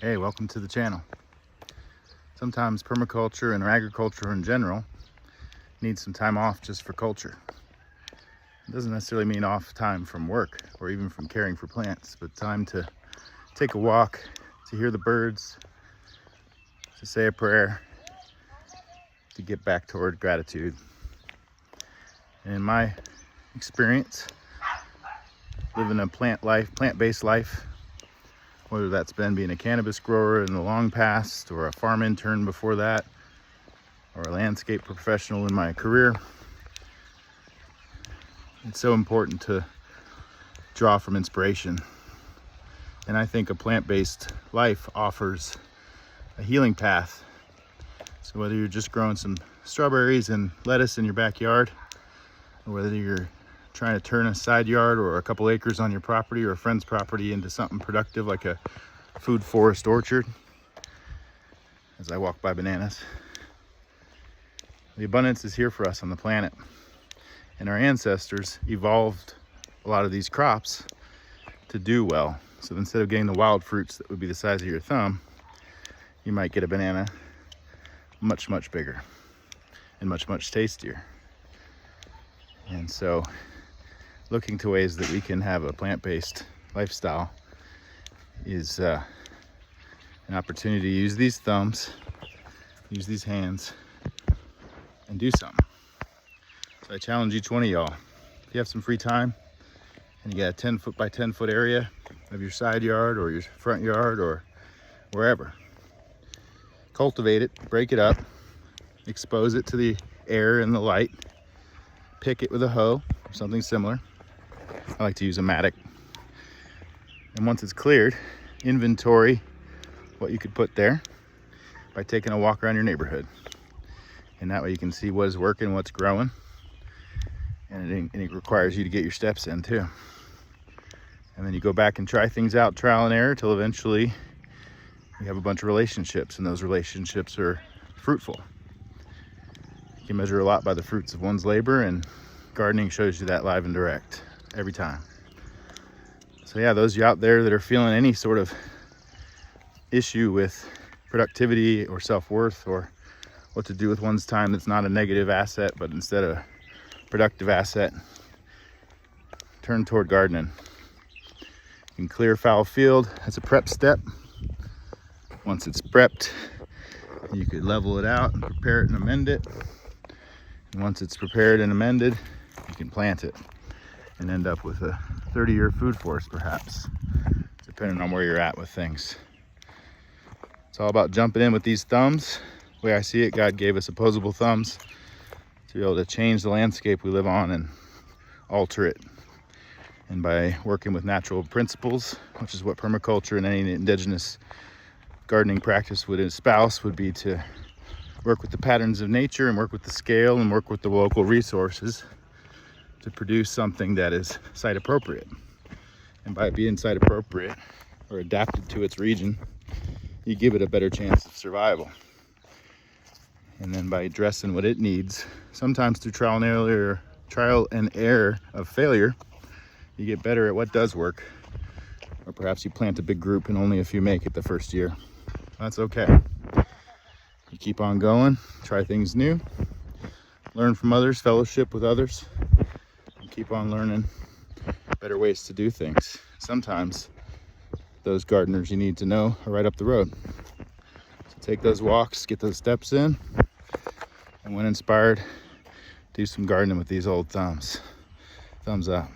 Hey, welcome to the channel. Sometimes permaculture and agriculture in general needs some time off just for culture. It doesn't necessarily mean off time from work or even from caring for plants, but time to take a walk, to hear the birds, to say a prayer, to get back toward gratitude. And in my experience, living a plant-based life, whether that's been being a cannabis grower in the long past, or a farm intern before that, or a landscape professional in my career, it's so important to draw from inspiration. And I think a plant-based life offers a healing path. So whether you're just growing some strawberries and lettuce in your backyard, or whether you're trying to turn a side yard or a couple acres on your property or a friend's property into something productive like a food forest orchard, as I walk by bananas, the abundance is here for us on the planet. And our ancestors evolved a lot of these crops to do well. So instead of getting the wild fruits that would be the size of your thumb, you might get a banana much, much bigger and much, much tastier. And so looking to ways that we can have a plant-based lifestyle is an opportunity to use these thumbs, use these hands, and do something. So I challenge each one of y'all, if you have some free time and you got a 10 foot by 10 foot area of your side yard or your front yard or wherever, cultivate it, break it up, expose it to the air and the light, pick it with a hoe or something similar. I like to use a mattock. And once it's cleared, inventory what you could put there by taking a walk around your neighborhood. And that way you can see what is working, what's growing. And it requires you to get your steps in too. And then you go back and try things out, trial and error, till eventually you have a bunch of relationships, and those relationships are fruitful. You can measure a lot by the fruits of one's labor, and gardening shows you that live and direct every time. So yeah, those of you out there that are feeling any sort of issue with productivity or self-worth, or what to do with one's time that's not a negative asset but instead a productive asset, turn toward gardening. You can clear fallow field. That's a prep step. Once it's prepped, you could level it out and prepare it and amend it. And once it's prepared and amended, you can plant it and end up with a 30-year food forest, perhaps, depending on where you're at with things. It's all about jumping in with these thumbs. The way I see it, God gave us opposable thumbs to be able to change the landscape we live on and alter it. And by working with natural principles, which is what permaculture and any indigenous gardening practice would espouse, would be to work with the patterns of nature and work with the scale and work with the local resources to produce something that is site appropriate. And by being site appropriate or adapted to its region, you give it a better chance of survival. And then by addressing what it needs, sometimes through trial and error of failure, you get better at what does work. Or perhaps you plant a big group and only a few make it the first year. That's okay. You keep on going, try things new, learn from others, fellowship with others, and keep on learning better ways to do things. Sometimes those gardeners you need to know are right up the road. So take those walks, get those steps in, and when inspired, do some gardening with these old thumbs. Thumbs up.